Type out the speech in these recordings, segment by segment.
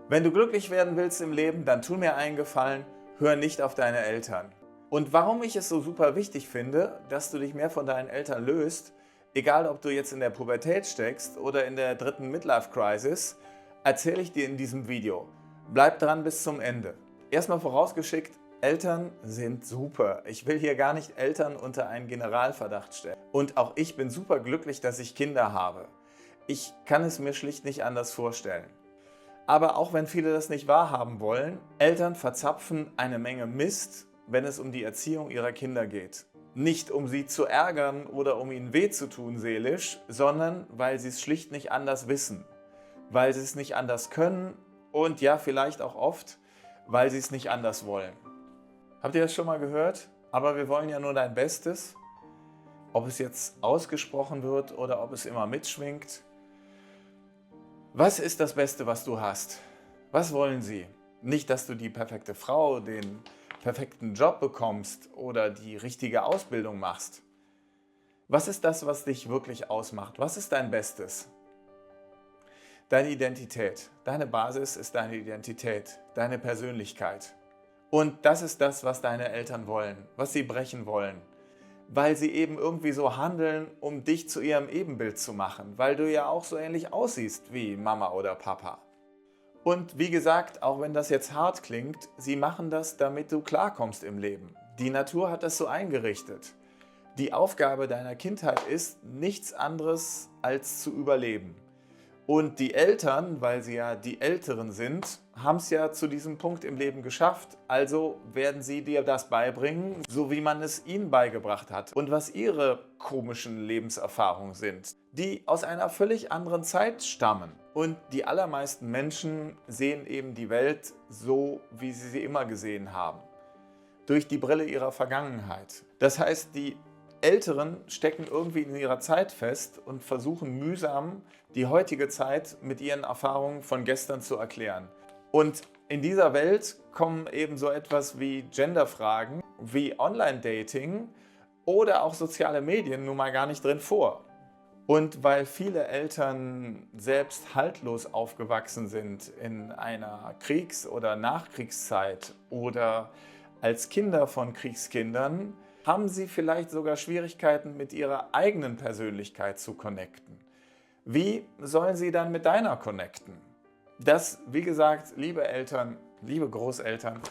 Wenn du glücklich werden willst im Leben, dann tu mir einen Gefallen, hör nicht auf deine Eltern. Und warum ich es so super wichtig finde, dass du dich mehr von deinen Eltern löst, egal ob du jetzt in der Pubertät steckst oder in der dritten Midlife-Crisis, erzähle ich dir in diesem Video. Bleib dran bis zum Ende. Erstmal vorausgeschickt, Eltern sind super. Ich will hier gar nicht Eltern unter einen Generalverdacht stellen. Und auch ich bin super glücklich, dass ich Kinder habe. Ich kann es mir schlicht nicht anders vorstellen. Aber auch wenn viele das nicht wahrhaben wollen, Eltern verzapfen eine Menge Mist, wenn es um die Erziehung ihrer Kinder geht. Nicht um sie zu ärgern oder um ihnen weh zu tun seelisch, sondern weil sie es schlicht nicht anders wissen. Weil sie es nicht anders können und ja, vielleicht auch oft, weil sie es nicht anders wollen. Habt ihr das schon mal gehört? Aber wir wollen ja nur dein Bestes. Ob es jetzt ausgesprochen wird oder ob es immer mitschwingt. Was ist das Beste, was du hast? Was wollen sie? Nicht, dass du die perfekte Frau, den perfekten Job bekommst oder die richtige Ausbildung machst. Was ist das, was dich wirklich ausmacht? Was ist dein Bestes? Deine Identität. Deine Basis ist deine Identität, deine Persönlichkeit. Und das ist das, was deine Eltern wollen, was sie brechen wollen. Weil sie eben irgendwie so handeln, um dich zu ihrem Ebenbild zu machen, weil du ja auch so ähnlich aussiehst wie Mama oder Papa. Und wie gesagt, auch wenn das jetzt hart klingt, sie machen das, damit du klarkommst im Leben. Die Natur hat das so eingerichtet. Die Aufgabe deiner Kindheit ist nichts anderes als zu überleben. Und die Eltern, weil sie ja die Älteren sind, haben es ja zu diesem Punkt im Leben geschafft. Also werden sie dir das beibringen, so wie man es ihnen beigebracht hat. Und was ihre komischen Lebenserfahrungen sind, die aus einer völlig anderen Zeit stammen. Und die allermeisten Menschen sehen eben die Welt so, wie sie sie immer gesehen haben. Durch die Brille ihrer Vergangenheit. Das heißt, die Älteren stecken irgendwie in ihrer Zeit fest und versuchen mühsam, die heutige Zeit mit ihren Erfahrungen von gestern zu erklären. Und in dieser Welt kommen eben so etwas wie Genderfragen, wie Online-Dating oder auch soziale Medien nun mal gar nicht drin vor. Und weil viele Eltern selbst haltlos aufgewachsen sind in einer Kriegs- oder Nachkriegszeit oder als Kinder von Kriegskindern, haben sie vielleicht sogar Schwierigkeiten, mit ihrer eigenen Persönlichkeit zu connecten. Wie sollen sie dann mit deiner connecten? Das, wie gesagt, liebe Eltern, liebe Großeltern,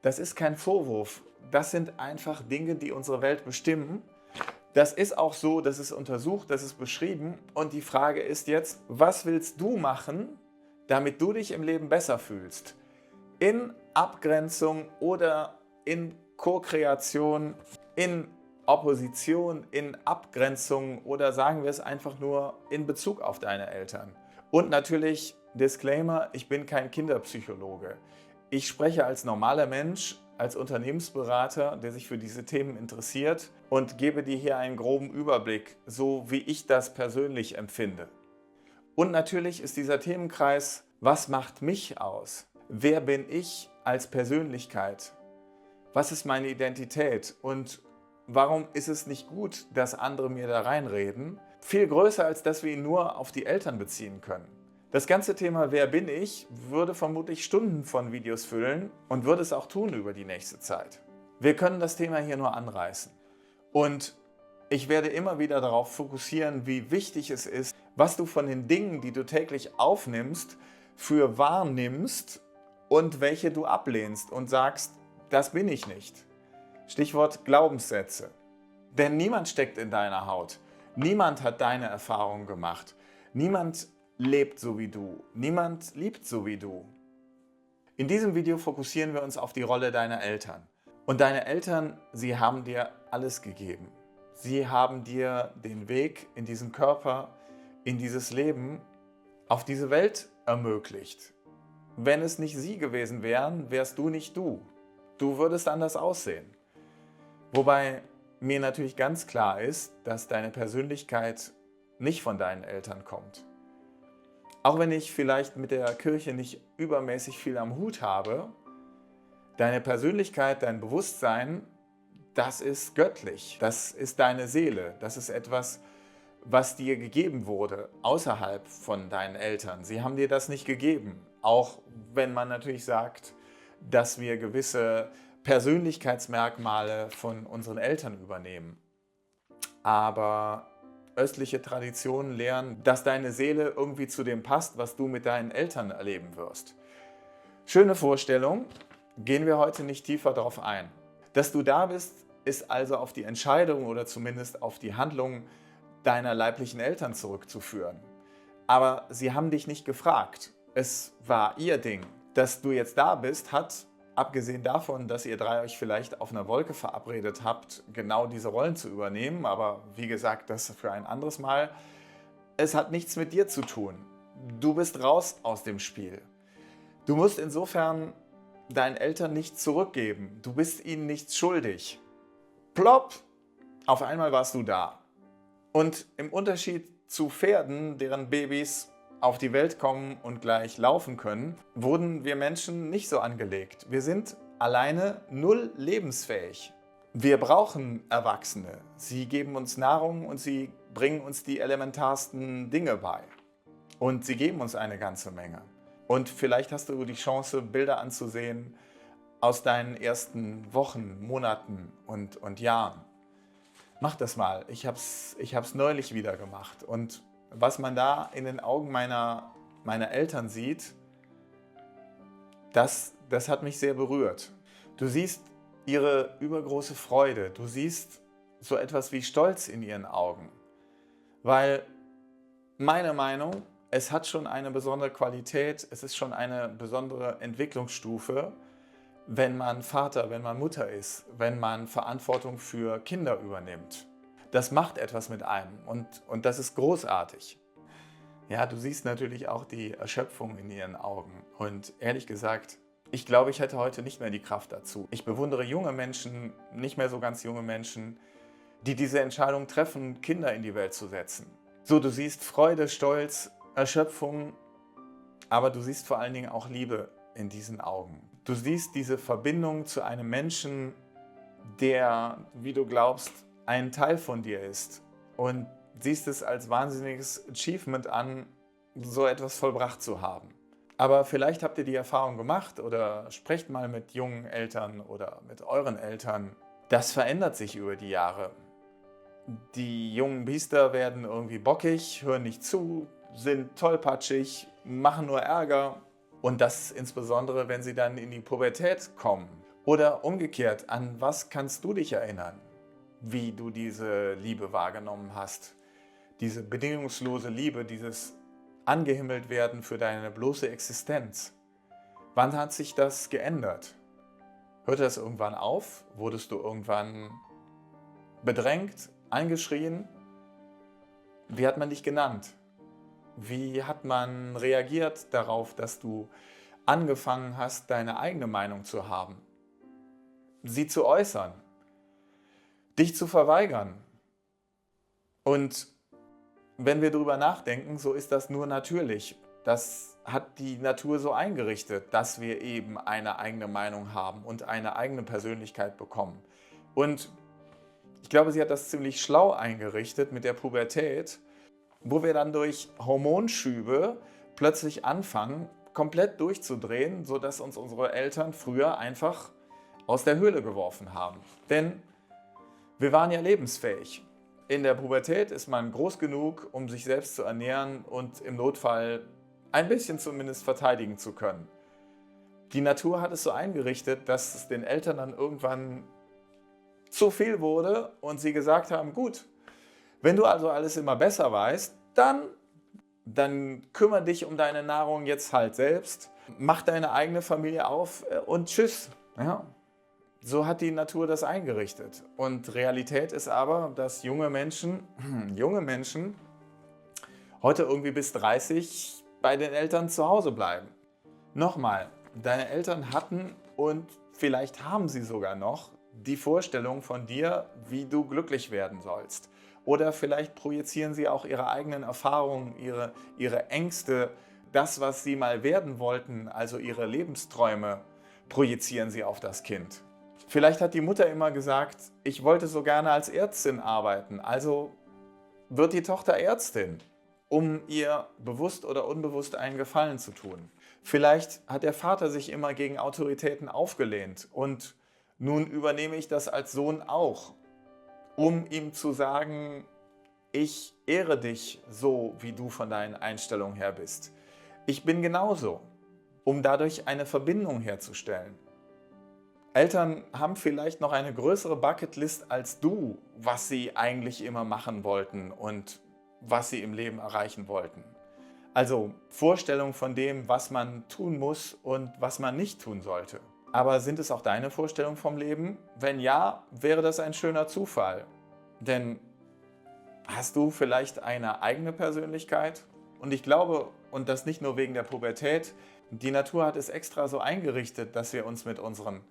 das ist kein Vorwurf. Das sind einfach Dinge, die unsere Welt bestimmen. Das ist auch so, das ist untersucht, das ist beschrieben. Und die Frage ist jetzt, was willst du machen, damit du dich im Leben besser fühlst? In Abgrenzung oder in Co-Kreation, in Opposition, in Abgrenzung oder sagen wir es einfach nur in Bezug auf deine Eltern. Und natürlich, Disclaimer, ich bin kein Kinderpsychologe. Ich spreche als normaler Mensch, als Unternehmensberater, der sich für diese Themen interessiert und gebe dir hier einen groben Überblick, so wie ich das persönlich empfinde. Und natürlich ist dieser Themenkreis, was macht mich aus? Wer bin ich als Persönlichkeit? Was ist meine Identität und warum ist es nicht gut, dass andere mir da reinreden? Viel größer, als dass wir ihn nur auf die Eltern beziehen können. Das ganze Thema Wer bin ich würde vermutlich Stunden von Videos füllen und würde es auch tun über die nächste Zeit. Wir können das Thema hier nur anreißen. Und ich werde immer wieder darauf fokussieren, wie wichtig es ist, was du von den Dingen, die du täglich aufnimmst, für wahrnimmst und welche du ablehnst und sagst, das bin ich nicht. Stichwort Glaubenssätze. Denn niemand steckt in deiner Haut. Niemand hat deine Erfahrungen gemacht. Niemand lebt so wie du. Niemand liebt so wie du. In diesem Video fokussieren wir uns auf die Rolle deiner Eltern. Und deine Eltern, sie haben dir alles gegeben. Sie haben dir den Weg in diesen Körper, in dieses Leben, auf diese Welt ermöglicht. Wenn es nicht sie gewesen wären, wärst du nicht du. Du würdest anders aussehen. Wobei mir natürlich ganz klar ist, dass deine Persönlichkeit nicht von deinen Eltern kommt. Auch wenn ich vielleicht mit der Kirche nicht übermäßig viel am Hut habe, deine Persönlichkeit, dein Bewusstsein, das ist göttlich. Das ist deine Seele. Das ist etwas, was dir gegeben wurde, außerhalb von deinen Eltern. Sie haben dir das nicht gegeben. Auch wenn man natürlich sagt, dass wir gewisse Persönlichkeitsmerkmale von unseren Eltern übernehmen. Aber östliche Traditionen lehren, dass deine Seele irgendwie zu dem passt, was du mit deinen Eltern erleben wirst. Schöne Vorstellung, gehen wir heute nicht tiefer darauf ein. Dass du da bist, ist also auf die Entscheidung oder zumindest auf die Handlung deiner leiblichen Eltern zurückzuführen. Aber sie haben dich nicht gefragt. Es war ihr Ding. Dass du jetzt da bist, hat, abgesehen davon, dass ihr drei euch vielleicht auf einer Wolke verabredet habt, genau diese Rollen zu übernehmen, aber wie gesagt, das für ein anderes Mal, es hat nichts mit dir zu tun. Du bist raus aus dem Spiel. Du musst insofern deinen Eltern nichts zurückgeben. Du bist ihnen nichts schuldig. Plopp, auf einmal warst du da. Und im Unterschied zu Pferden, deren Babys auf die Welt kommen und gleich laufen können, wurden wir Menschen nicht so angelegt. Wir sind alleine null lebensfähig. Wir brauchen Erwachsene. Sie geben uns Nahrung und sie bringen uns die elementarsten Dinge bei. Und sie geben uns eine ganze Menge. Und vielleicht hast du die Chance, Bilder anzusehen aus deinen ersten Wochen, Monaten und Jahren. Mach das mal. Ich hab's neulich wieder gemacht. Und was man da in den Augen meiner Eltern sieht, das hat mich sehr berührt. Du siehst ihre übergroße Freude. Du siehst so etwas wie Stolz in ihren Augen. Weil, meine Meinung, es hat schon eine besondere Qualität, es ist schon eine besondere Entwicklungsstufe, wenn man Vater, wenn man Mutter ist, wenn man Verantwortung für Kinder übernimmt. Das macht etwas mit einem und das ist großartig. Ja, du siehst natürlich auch die Erschöpfung in ihren Augen. Und ehrlich gesagt, ich glaube, ich hätte heute nicht mehr die Kraft dazu. Ich bewundere junge Menschen, nicht mehr so ganz junge Menschen, die diese Entscheidung treffen, Kinder in die Welt zu setzen. So, du siehst Freude, Stolz, Erschöpfung, aber du siehst vor allen Dingen auch Liebe in diesen Augen. Du siehst diese Verbindung zu einem Menschen, der, wie du glaubst, ein Teil von dir ist und siehst es als wahnsinniges Achievement an, so etwas vollbracht zu haben. Aber vielleicht habt ihr die Erfahrung gemacht oder sprecht mal mit jungen Eltern oder mit euren Eltern. Das verändert sich über die Jahre. Die jungen Biester werden irgendwie bockig, hören nicht zu, sind tollpatschig, machen nur Ärger. Und das insbesondere, wenn sie dann in die Pubertät kommen. Oder umgekehrt, an was kannst du dich erinnern, wie du diese Liebe wahrgenommen hast? Diese bedingungslose Liebe, dieses angehimmelt werden für deine bloße Existenz. Wann hat sich das geändert? Hörte das irgendwann auf? Wurdest du irgendwann bedrängt, angeschrien? Wie hat man dich genannt? Wie hat man reagiert darauf, dass du angefangen hast, deine eigene Meinung zu haben? Sie zu äußern, dich zu verweigern. Und wenn wir darüber nachdenken, so ist das nur natürlich. Das hat die Natur so eingerichtet, dass wir eben eine eigene Meinung haben und eine eigene Persönlichkeit bekommen. Und ich glaube, sie hat das ziemlich schlau eingerichtet mit der Pubertät, wo wir dann durch Hormonschübe plötzlich anfangen, komplett durchzudrehen, sodass uns unsere Eltern früher einfach aus der Höhle geworfen haben. Denn wir waren ja lebensfähig. In der Pubertät ist man groß genug, um sich selbst zu ernähren und im Notfall ein bisschen zumindest verteidigen zu können. Die Natur hat es so eingerichtet, dass es den Eltern dann irgendwann zu viel wurde und sie gesagt haben, gut, wenn du also alles immer besser weißt, dann kümmere dich um deine Nahrung jetzt halt selbst, mach deine eigene Familie auf und tschüss. Ja. So hat die Natur das eingerichtet. Und Realität ist aber, dass junge Menschen heute irgendwie bis 30 bei den Eltern zu Hause bleiben. Nochmal, deine Eltern hatten und vielleicht haben sie sogar noch die Vorstellung von dir, wie du glücklich werden sollst. Oder vielleicht projizieren sie auch ihre eigenen Erfahrungen, ihre Ängste, das, was sie mal werden wollten, also ihre Lebensträume, projizieren sie auf das Kind. Vielleicht hat die Mutter immer gesagt, ich wollte so gerne als Ärztin arbeiten, also wird die Tochter Ärztin, um ihr bewusst oder unbewusst einen Gefallen zu tun. Vielleicht hat der Vater sich immer gegen Autoritäten aufgelehnt und nun übernehme ich das als Sohn auch, um ihm zu sagen, ich ehre dich so, wie du von deinen Einstellungen her bist. Ich bin genauso, um dadurch eine Verbindung herzustellen. Eltern haben vielleicht noch eine größere Bucketlist als du, was sie eigentlich immer machen wollten und was sie im Leben erreichen wollten. Also Vorstellungen von dem, was man tun muss und was man nicht tun sollte. Aber sind es auch deine Vorstellungen vom Leben? Wenn ja, wäre das ein schöner Zufall. Denn hast du vielleicht eine eigene Persönlichkeit? Und ich glaube, und das nicht nur wegen der Pubertät, die Natur hat es extra so eingerichtet, dass wir uns mit unseren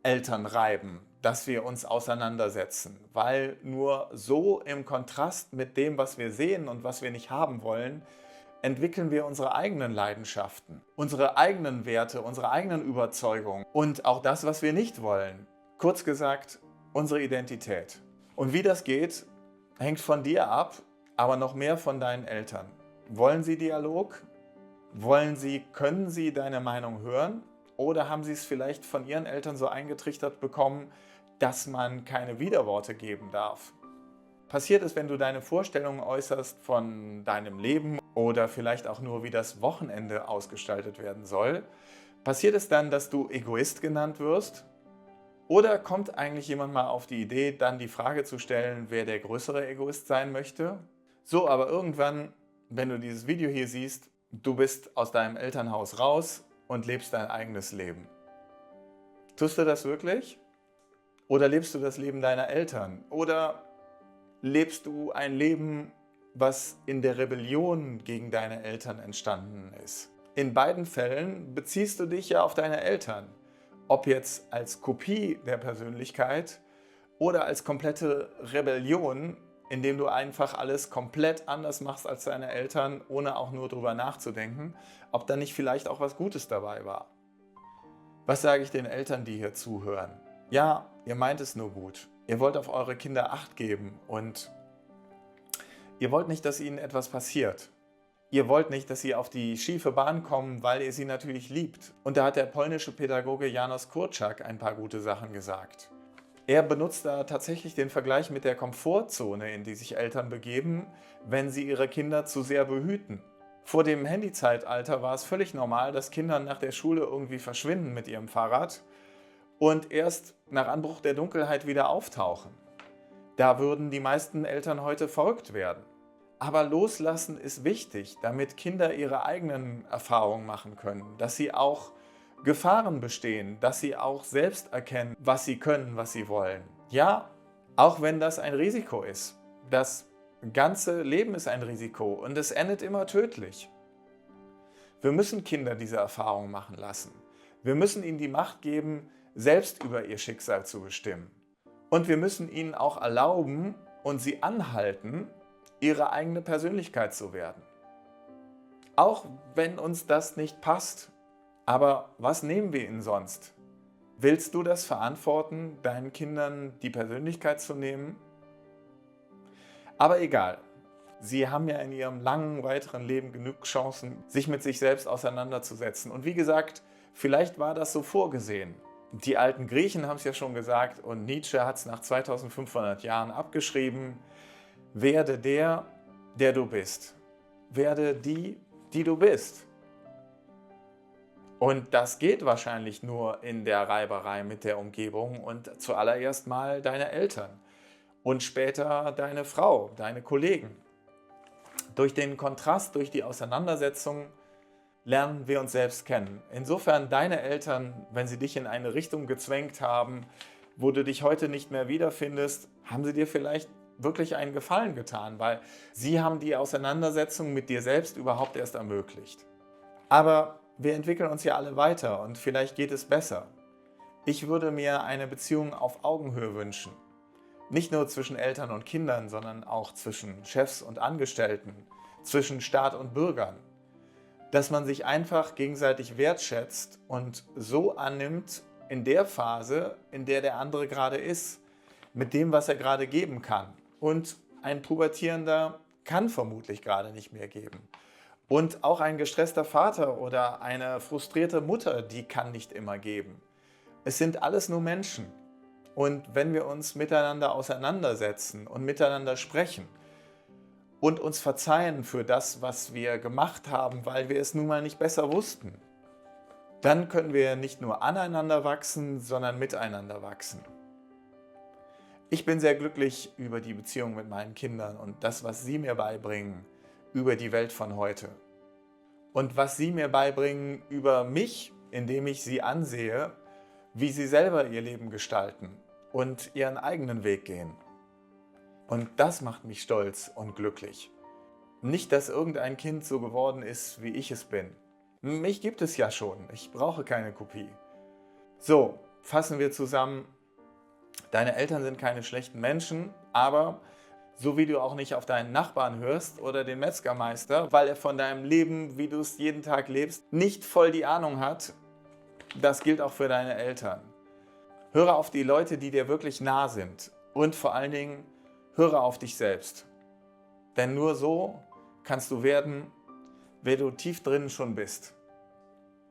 Eltern reiben, dass wir uns auseinandersetzen, weil nur so im Kontrast mit dem, was wir sehen und was wir nicht haben wollen, entwickeln wir unsere eigenen Leidenschaften, unsere eigenen Werte, unsere eigenen Überzeugungen und auch das, was wir nicht wollen. Kurz gesagt, unsere Identität. Und wie das geht, hängt von dir ab, aber noch mehr von deinen Eltern. Wollen sie Dialog? Können sie deine Meinung hören? Oder haben sie es vielleicht von ihren Eltern so eingetrichtert bekommen, dass man keine Widerworte geben darf? Passiert es, wenn du deine Vorstellungen äußerst von deinem Leben oder vielleicht auch nur, wie das Wochenende ausgestaltet werden soll? Passiert es dann, dass du Egoist genannt wirst? Oder kommt eigentlich jemand mal auf die Idee, dann die Frage zu stellen, wer der größere Egoist sein möchte? So, aber irgendwann, wenn du dieses Video hier siehst, du bist aus deinem Elternhaus raus und lebst dein eigenes Leben. Tust du das wirklich? Oder lebst du das Leben deiner Eltern? Oder lebst du ein Leben, was in der Rebellion gegen deine Eltern entstanden ist? In beiden Fällen beziehst du dich ja auf deine Eltern. Ob jetzt als Kopie der Persönlichkeit oder als komplette Rebellion, indem du einfach alles komplett anders machst als deine Eltern, ohne auch nur drüber nachzudenken, ob da nicht vielleicht auch was Gutes dabei war. Was sage ich den Eltern, die hier zuhören? Ja, ihr meint es nur gut. Ihr wollt auf eure Kinder Acht geben und ihr wollt nicht, dass ihnen etwas passiert. Ihr wollt nicht, dass sie auf die schiefe Bahn kommen, weil ihr sie natürlich liebt. Und da hat der polnische Pädagoge Janusz Korczak ein paar gute Sachen gesagt. Er benutzt da tatsächlich den Vergleich mit der Komfortzone, in die sich Eltern begeben, wenn sie ihre Kinder zu sehr behüten. Vor dem Handyzeitalter war es völlig normal, dass Kinder nach der Schule irgendwie verschwinden mit ihrem Fahrrad und erst nach Anbruch der Dunkelheit wieder auftauchen. Da würden die meisten Eltern heute verrückt werden. Aber loslassen ist wichtig, damit Kinder ihre eigenen Erfahrungen machen können, dass sie auch Gefahren bestehen, dass sie auch selbst erkennen, was sie können, was sie wollen. Ja, auch wenn das ein Risiko ist. Das ganze Leben ist ein Risiko und es endet immer tödlich. Wir müssen Kinder diese Erfahrung machen lassen. Wir müssen ihnen die Macht geben, selbst über ihr Schicksal zu bestimmen. Und wir müssen ihnen auch erlauben und sie anhalten, ihre eigene Persönlichkeit zu werden. Auch wenn uns das nicht passt. Aber was nehmen wir ihnen sonst? Willst du das verantworten, deinen Kindern die Persönlichkeit zu nehmen? Aber egal, sie haben ja in ihrem langen, weiteren Leben genug Chancen, sich mit sich selbst auseinanderzusetzen. Und wie gesagt, vielleicht war das so vorgesehen. Die alten Griechen haben es ja schon gesagt und Nietzsche hat es nach 2500 Jahren abgeschrieben. Werde der, der du bist. Werde die, die du bist. Und das geht wahrscheinlich nur in der Reiberei mit der Umgebung und zuallererst mal deine Eltern und später deine Frau, deine Kollegen. Durch den Kontrast, durch die Auseinandersetzung lernen wir uns selbst kennen. Insofern deine Eltern, wenn sie dich in eine Richtung gezwängt haben, wo du dich heute nicht mehr wiederfindest, haben sie dir vielleicht wirklich einen Gefallen getan, weil sie haben die Auseinandersetzung mit dir selbst überhaupt erst ermöglicht. Aber wir entwickeln uns ja alle weiter und vielleicht geht es besser. Ich würde mir eine Beziehung auf Augenhöhe wünschen. Nicht nur zwischen Eltern und Kindern, sondern auch zwischen Chefs und Angestellten, zwischen Staat und Bürgern. Dass man sich einfach gegenseitig wertschätzt und so annimmt in der Phase, in der der andere gerade ist, mit dem, was er gerade geben kann. Und ein Pubertierender kann vermutlich gerade nicht mehr geben. Und auch ein gestresster Vater oder eine frustrierte Mutter, die kann nicht immer geben. Es sind alles nur Menschen. Und wenn wir uns miteinander auseinandersetzen und miteinander sprechen und uns verzeihen für das, was wir gemacht haben, weil wir es nun mal nicht besser wussten, dann können wir nicht nur aneinander wachsen, sondern miteinander wachsen. Ich bin sehr glücklich über die Beziehung mit meinen Kindern und das, was sie mir beibringen über die Welt von heute. Und was sie mir beibringen über mich, indem ich sie ansehe, wie sie selber ihr Leben gestalten und ihren eigenen Weg gehen. Und das macht mich stolz und glücklich. Nicht, dass irgendein Kind so geworden ist, wie ich es bin. Mich gibt es ja schon, ich brauche keine Kopie. So, fassen wir zusammen. Deine Eltern sind keine schlechten Menschen, aber so wie du auch nicht auf deinen Nachbarn hörst oder den Metzgermeister, weil er von deinem Leben, wie du es jeden Tag lebst, nicht voll die Ahnung hat, das gilt auch für deine Eltern. Höre auf die Leute, die dir wirklich nah sind und vor allen Dingen höre auf dich selbst. Denn nur so kannst du werden, wer du tief drinnen schon bist.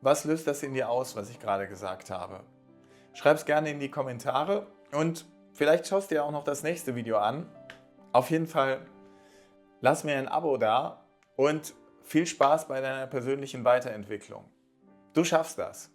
Was löst das in dir aus, was ich gerade gesagt habe? Schreib es gerne in die Kommentare und vielleicht schaust du dir auch noch das nächste Video an. Auf jeden Fall lass mir ein Abo da und viel Spaß bei deiner persönlichen Weiterentwicklung. Du schaffst das.